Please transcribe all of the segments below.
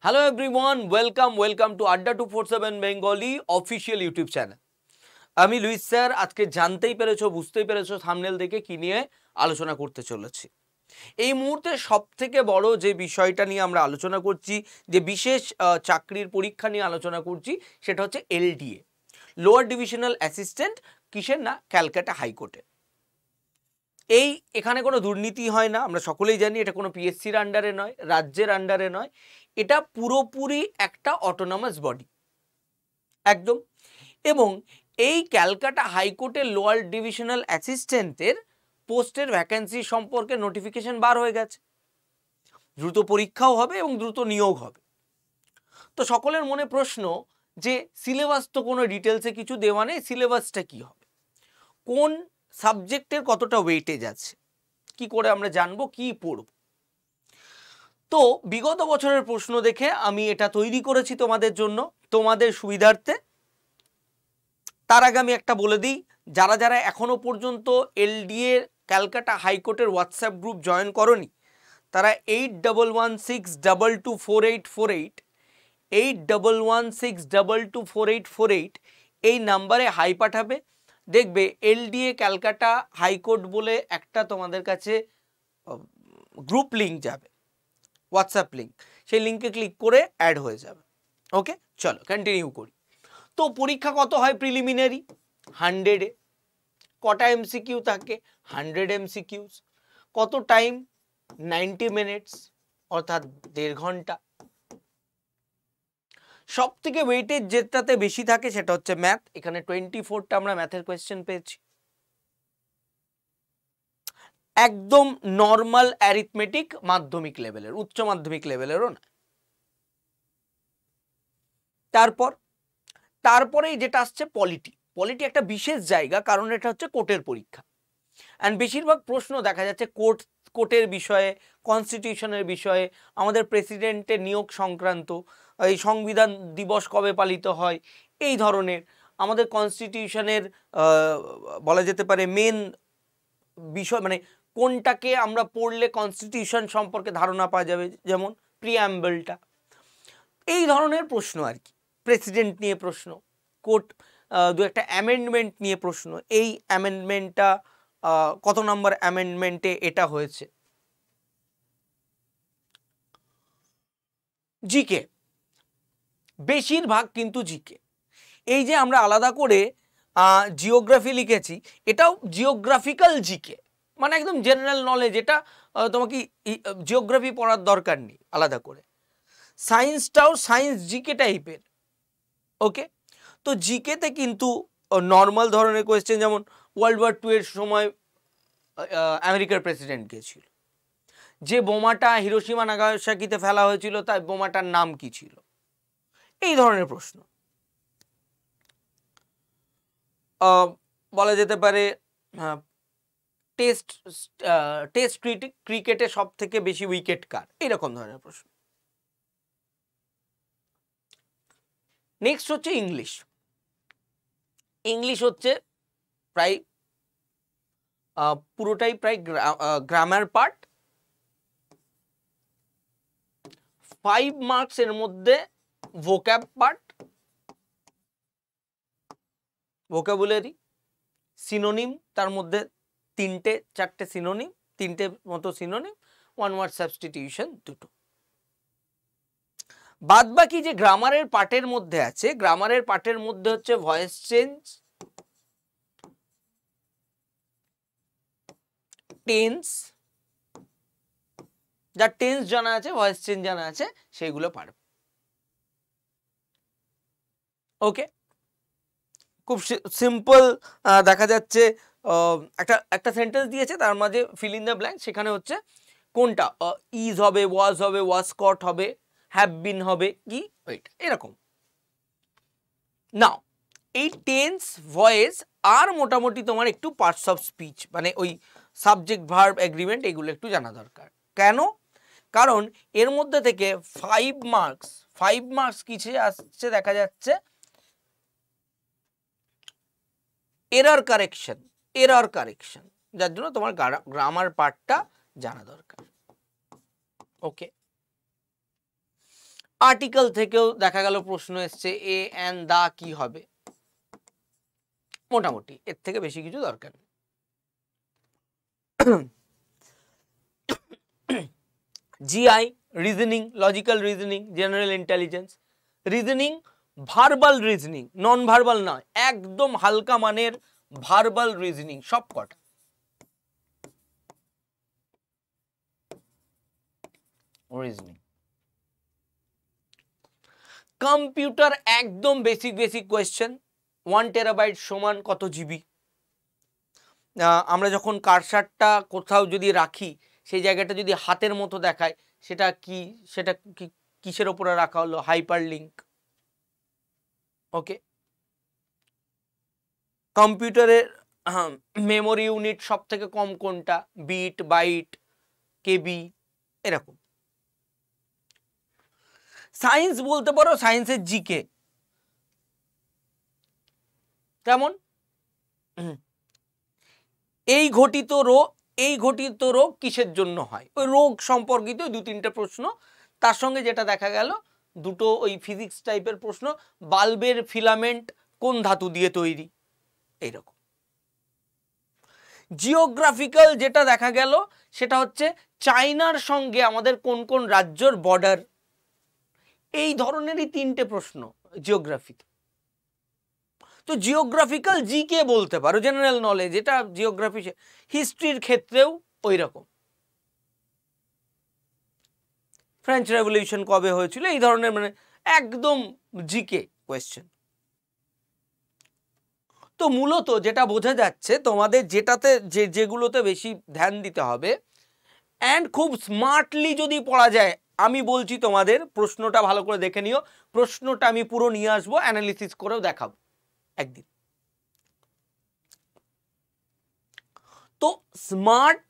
Hello everyone, welcome to আড্ডা 247 Bengali official YouTube channel. আমি Luis sir. আজকে জানতেই পেরেছো, বুঝতেই পেরেছো থাম্বনেল দেখে কি নিয়ে আলোচনা করতে চলেছি। এই মুহূর্তে সবথেকে বড় যে বিষয়টা নিয়ে আমরা আলোচনা করছি, যে বিশেষ চাকরির পরীক্ষা নিয়ে আলোচনা করছি, সেটা হচ্ছে এলডিএ, লোয়ার ডিভিশনাল অ্যাসিস্ট্যান্ট। কিসের না? ক্যালকাটা হাইকোর্টে। এখানে কোনো দুর্নীতি হয় না, আমরা সকলেই জানি। এটা কোনো পিএসসির আন্ডারে নয়, রাজ্যের আন্ডারে নয়, এটা পুরোপুরি একটা অটোনমাস বডি একদম। এবং এই ক্যালকাটা হাইকোর্টের লোয়ার ডিভিশনাল অ্যাসিস্ট্যান্টের পোস্টের ভ্যাকেন্সি সম্পর্কে নোটিফিকেশন বার হয়ে গেছে। দ্রুত পরীক্ষাও হবে এবং দ্রুত নিয়োগ হবে। তো সকলের মনে প্রশ্ন যে সিলেবাস তো কোনো ডিটেলসে কিছু দেওয়া নেই, সিলেবাসটা কি হবে, কোন সাবজেক্টের কতটা ওয়েটেজ আছে, কি করে আমরা জানবো কি পড়ব। তো বিগত বছরের প্রশ্ন দেখে আমি এটা তৈরি করেছি তোমাদের জন্য, তোমাদের সুবিধার্থে। তার আগে আমি একটা বলে দিই, যারা যারা এখনো পর্যন্ত এলডিএ ক্যালকাটা হাইকোর্টের হোয়াটসঅ্যাপ গ্রুপ জয়েন করনি, তারা 8116224848 8116224848 এই নাম্বারে হাই পাঠাবে। দেখবে এলডিএ ক্যালকাটা হাইকোর্ট বলে একটা তোমাদের কাছে গ্রুপ লিঙ্ক যাবে, হোয়াটসঅ্যাপ লিঙ্ক। সেই লিঙ্কে ক্লিক করে অ্যাড হয়ে যাবে। ওকে, চলো কন্টিনিউ করি। তো পরীক্ষা কত হয়? প্রিলিমিনারি 100-এ। কটা এমসিকিউ থাকে? 100 এমসিকিউস। কত টাইম? 90 মিনিটস, অর্থাৎ 1.5 ঘন্টা। সব থেকে ওয়েটেজ যেটাতে বেশি থাকে সেটা হচ্ছে ম্যাথ। এখানে 24টা আমরা ম্যাথের কোয়েশ্চেন পেয়েছি। একদম নর্মাল অ্যারিথমেটিক, মাধ্যমিক লেভেলের, উচ্চ মাধ্যমিক লেভেলেরও না। তারপরেই যেটা আসছে পলিটি। পলিটি একটা বিশেষ জায়গা, কারণ এটা হচ্ছে কোর্টের পরীক্ষা। অ্যান্ড বেশিরভাগ প্রশ্ন দেখা যাচ্ছে কোর্টের বিষয়ে, কনস্টিটিউশনের বিষয়ে, আমাদের প্রেসিডেন্টের নিয়োগ সংক্রান্ত, এই সংবিধান দিবস কবে পালিত হয়, এই ধরনের আমাদের কনস্টিটিউশনের বলা যেতে পারে মেন বিষয়, মানে কোনটাকে আমরা পড়লে কনস্টিটিউশন সম্পর্কে ধারণা পাওয়া যাবে, যেমন প্রিঅ্যাম্বলটা, এই ধরনের প্রশ্ন আর কি। প্রেসিডেন্ট নিয়ে প্রশ্ন, কোর্ট দু একটা অ্যামেন্ডমেন্ট নিয়ে প্রশ্ন, এই অ্যামেন্ডমেন্টটা কত নম্বর অ্যামেন্ডমেন্টে এটা হয়েছে। জিকে, বেশিরভাগ কিন্তু জিকে। এই যে আমরা আলাদা করে জিওগ্রাফি লিখেছি, এটাও জিওগ্রাফিক্যাল জিকে, মানে একদম জেনারেল নলেজ। এটা তোমাকে জিওগ্রাফি পড়ার দরকার নেই আলাদা করে। সায়েন্সটাও সায়েন্স জিকে টাইপের। ওকে, তো জিকেতে কিন্তু নর্মাল ধরনের কোয়েশ্চেন, যেমন ওয়ার্ল্ড ওয়ার 2 এর সময় আমেরিকার প্রেসিডেন্ট কে ছিল, যে বোমাটা হিরোশিমা নাগাসাকিতে ফেলা হয়েছিল তার বোমাটার নাম কি ছিল, এই ধরনের প্রশ্ন। বলা যেতে পারে টেস্ট ক্রিকেটে সব থেকে বেশি উইকেট কার, এরকম ধরনের প্রশ্ন। নেক্সট হচ্ছে ইংলিশ। ইংলিশ হচ্ছে প্রায় পুরোটাই প্রায় গ্রামার পার্ট। 5 মার্কস এর মধ্যে ভোক্যাব পার্ট, ভোকাবুলারি, সিনোনিম, তার মধ্যে 3-4টে সিনোনিম, 3টে মতো সিনোনিম, 1 ওয়ার্ড সাবস্টিটিউশন 2টো। বাদ বাকি যে গ্রামারের পার্টের মধ্যে আছে, গ্রামারের পার্টের মধ্যে হচ্ছে ভয়েস চেঞ্জ, টেন্স, যার টেন্স জানা আছে, ভয়েস চেঞ্জ জানা আছে, সেইগুলো পারবে। ওকে, খুব সিম্পল দেখা যাচ্ছে। একটা সেন্টেন্স দিয়েছে, তার মাঝে ফিল ইন দ্য ব্ল্যাঙ্ক, সেখানে হচ্ছে কোনটা ইজ হবে, ওয়াজ কট হবে, হ্যাভ বিন হবে, কি ওইটা, এরকম। নাও এই টেন্স, ভয়েস আর মোটামুটি তোমার একটু পার্টস অফ স্পিচ, মানে ওই সাবজেক্ট, ভার্ব, এগ্রিমেন্ট, এগুলো একটু জানা দরকার। কেন? কারণ এর মধ্যে থেকে 5 মার্কস কিছু আসছে, দেখা যাচ্ছে এরর কারেকশন, যার জন্য তোমার গ্রামার পার্টটা জানা দরকার। ওকে, আর্টিকেল থেকেও দেখা গেল প্রশ্ন এসছে এ অ্যান্ড দা কি হবে, মোটামুটি এর থেকে বেশি কিছু দরকার নেই। GI reasoning, logical reasoning, general intelligence, reasoning, verbal reasoning, non verbal নয়, একদম হালকা মানের ভার্বাল রিজনিং সব কটা। রিজনিং, কম্পিউটার একদম বেসিক বেসিক কোয়েশ্চেন। 1 টেরাবাইট সমান কত জিবি? আমরা যখন কারসারটা কোথাও যদি রাখি, সেই জায়গাটা যদি হাতের মতো দেখায়, সেটা কি, সেটা কি কিসের ওপরে রাখা হলো? Hyper link. ওকে, কম্পিউটারের মেমোরি ইউনিট সব থেকে কম কোনটা? বিট, বাইট, কেবি, এরকম। সায়েন্স বলতে পারো, সায়েন্সের জিকে কেমন? এই ঘটিত রোগ কিসের জন্য হয়? ওই রোগ সম্পর্কিত 2-3টে প্রশ্ন, তার সঙ্গে যেটা দেখা গেল দুটো ওই ফিজিক্স টাইপের প্রশ্ন, বাল্বের ফিলামেন্ট কোন ধাতু দিয়ে তৈরি, এইরকম। জিওগ্রাফিক্যাল যেটা দেখা গেল সেটা হচ্ছে চায়নার সঙ্গে আমাদের কোন কোন রাজ্যের বর্ডার, এই ধরনেরই 3টে প্রশ্ন জিওগ্রাফিতে। তো জিওগ্রাফিক্যাল জিকে বলতে পারো, জেনারেল নলেজ, এটা জিওগ্রাফি। হিস্ট্রির ক্ষেত্রেও ওই রকম, ফ্রেঞ্চ রেভলিউশন কবে হয়েছিল, এই ধরনের, মানে একদম জিকে কোয়েশ্চেন। তো মূলত যেটা বোঝা যাচ্ছে তোমাদের যেটাতে যেগুলোতে বেশি ধ্যান দিতে হবে, অ্যান্ড খুব স্মার্টলি যদি পড়া যায়, আমি বলছি তোমাদের প্রশ্নটা ভালো করে দেখে নিও, প্রশ্নটা আমি পুরো নিয়ে আসবো, অ্যানালিসিস করেও দেখাবো একদিন। তো স্মার্ট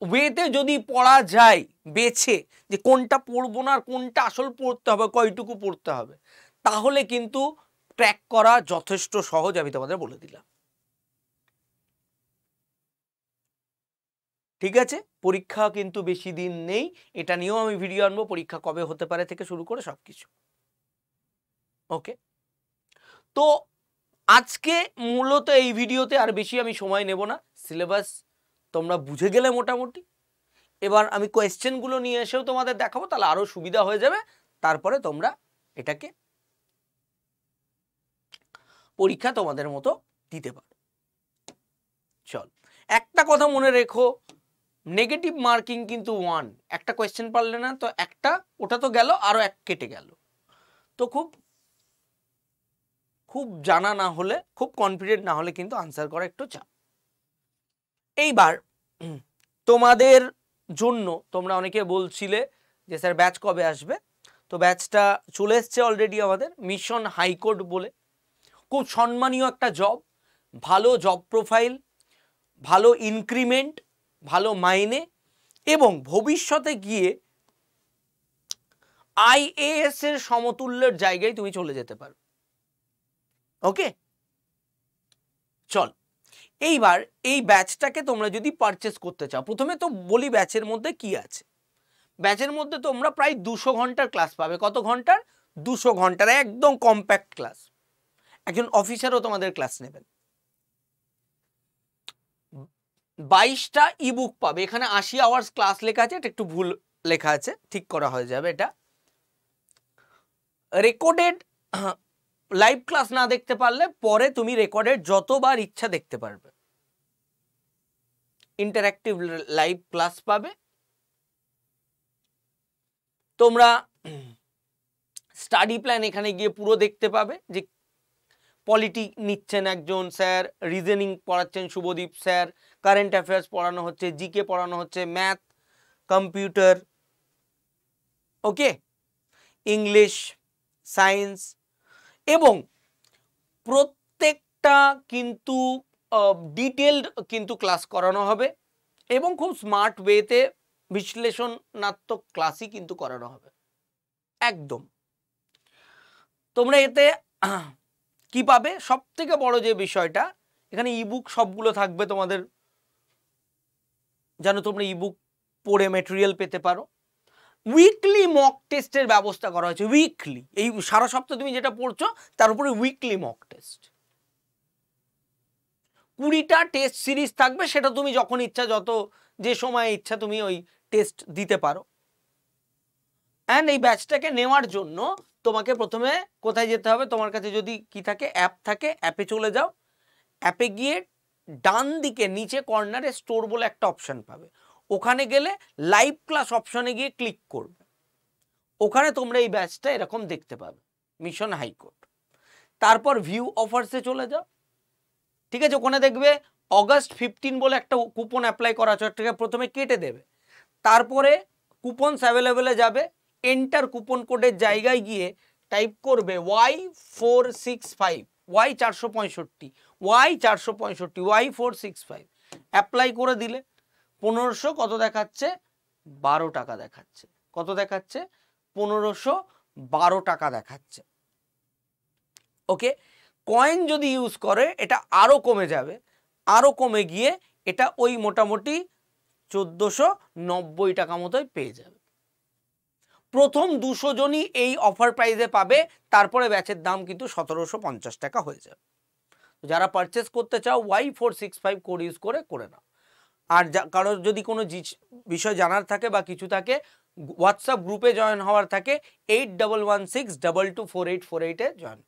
ওয়েতে যদি পড়া যায়, বেছে যে কোনটা পড়বো না আর কোনটা আসল পড়তে হবে, কয়টুকু পড়তে হবে, তাহলে কিন্তু ট্র্যাক করা যথেষ্ট সহজ, আমি তোমাদের বলে দিলাম। ঠিক আছে, পরীক্ষা কিন্তু বেশি দিন নেই, এটা নিয়েও আমি ভিডিও আনবো, পরীক্ষা কবে হতে পারে থেকে শুরু করে সবকিছু। ওকে, তো আজকে মূলত এই ভিডিওতে আর বেশি আমি সময় নেব না, সিলেবাস তোমরা বুঝে গেলে মোটামুটি। এবার আমি কোয়েশ্চেনগুলো নিয়ে এসেও তোমাদের দেখাবো, তাহলে আরো সুবিধা হয়ে যাবে, তারপরে তোমরা এটাকে পরীক্ষা তোমাদের মতো দিতে পারো। চল, একটা কথা মনে রেখো, নেগেটিভ মার্কিং কিন্তু 1, একটা কোয়েশ্চেন পারলে না তো একটা, ওটা তো গেল, আরো এক কেটে গেল। তো খুব জানা না হলে, খুব কনফিডেন্ট না হলে কিন্তু আনসার করা একটু চাপ। এইবার তোমাদের জন্য তোমরা অনেকে বলছিলে যে স্যার ব্যাচ কবে আসবে, তো ব্যাচটা চলে এসছে অলরেডি আমাদের, মিশন হাইকোর্ট বলে, খুব সম্মানীয় একটা জব, ভালো জব প্রোফাইল, ভালো ইনক্রিমেন্ট, ভালো মাইনে, এবং ভবিষ্যতে গিয়ে আইএএস এর সমতুল্যের জায়গায় তুমি চলে যেতে পারো। ওকে, চল এইবার এই ব্যাচটাকে তোমরা যদি পারচেস করতে চাও, প্রথমে তো বলি ব্যাচের মধ্যে কি আছে। ব্যাচের মধ্যে তোমরা প্রায় 200 ঘন্টার ক্লাস পাবে। কত ঘন্টার? 200 ঘন্টার, একদম কম্প্যাক্ট ক্লাস। একজন অফিসারও তোমাদের ক্লাস নেবেন। 22টা ইবুক পাবে, এখানে 80 আওয়ার্স ক্লাস লেখা আছে, এটা একটু ভুল লেখা আছে, ঠিক করা হয়ে যাবে। এটা রেকর্ডেড, লাইভ ক্লাস না দেখতে পারলে পরে তুমি রেকর্ডেড যতবার ইচ্ছা দেখতে পারবে। ইন্টারঅ্যাক্টিভ লাইভ ক্লাস পাবে তোমরা। স্টাডি প্ল্যান এখানে গিয়ে পুরো দেখতে পাবে, যে পলিটি নিচ্ছেন একজন স্যার, রিজনিং পড়াচ্ছেন শুভদীপ স্যার, কারেন্ট অ্যাফেয়ার্স পড়ানো হচ্ছে, জিকে পড়ানো হচ্ছে, ম্যাথ, কম্পিউটার, ওকে, ইংলিশ, সায়েন্স, এবং প্রত্যেকটা কিন্তু ডিটেলড কিন্তু ক্লাস করানো হবে, এবং খুব স্মার্ট ওয়েতে বিশ্লেষণাত্মক ক্লাসই কিন্তু করানো হবে একদম। তোমরা এতে কি পাবে? সব থেকে বড় যে বিষয়টা, এখানে ইবুক সবগুলো থাকবে তোমাদের, যেন তোমরা ইবুক পড়ে ম্যাটেরিয়াল পেতে পারো। উইকলি মক টেস্টের ব্যবস্থা করা হয়েছে। উইকলি, এই সারা সপ্তাহ তুমি যেটা পড়ছো তার উপরে উইকলি মক টেস্ট। 20টা টেস্ট সিরিজ থাকবে, সেটা তুমি যখন ইচ্ছা, যত যে সময় ইচ্ছা তুমি ওই টেস্ট দিতে পারো। অ্যান্ড এই ব্যাচটাকে নেওয়ার জন্য তোমাকে প্রথমে কোথায় যেতে হবে, তোমার কাছে যদি কি থাকে, অ্যাপ থাকে, অ্যাপে চলে যাও। অ্যাপে গিয়ে ডান দিকে নিচে কর্নারে স্টোর বলে একটা অপশন পাবে, ওখানে গেলে লাইভ ক্লাস অপশনে গিয়ে ক্লিক করবে। ওখানে তোমরা এই ব্যাচটা এরকম দেখতে পাবে, মিশন হাইকোর্ট। তারপর ভিউ অফার্সে চলে যাও, ঠিক আছে? ওখানে দেখবে অগাস্ট 15 বলে একটা কুপন অ্যাপ্লাই করা আছে, ওটাকে প্রথমে কেটে দেবে। তারপরে কুপনস অ্যাভেলেবেলে যাবে, এন্টার কুপন কোডের জায়গায় গিয়ে টাইপ করবে Y465, Y465, Y465, Y465, apply করে দিলে 1500 কত দেখাচ্ছে, 12 টাকা দেখাচ্ছে। কত দেখাচ্ছে? 1512 টাকা দেখাচ্ছে। ওকে, কয়েন যদি ইউজ করে এটা আরও কমে যাবে, আরও কমে গিয়ে এটা ওই মোটামুটি 1490 টাকা মতোই পেয়ে যাবে। প্রথম 200 জনই এই অফার প্রাইসে পাবে, তারপরে ব্যাচের দাম কিন্তু 1750 টাকা হয়ে যাবে। যারা পারচেস করতে চাও Y465 কোড ইউজ করে নাও। আর কারোর যদি কোনো বিষয় জানার থাকে বা কিছু থাকে, হোয়াটসঅ্যাপ গ্রুপে জয়েন হওয়ার থাকে, 8116224848 এ জয়েন,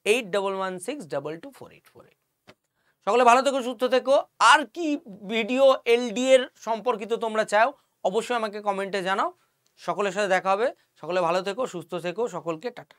8116224848। সকলে ভালো থেকো, সুস্থ থেকো। আর কি ভিডিও এলডি এর সম্পর্কিত তোমরা চাও অবশ্যই আমাকে কমেন্টে জানাও। সকলের সাথে দেখা হবে। সকলে ভালো থেকো, সুস্থ থেকো, সকলকে টাটা।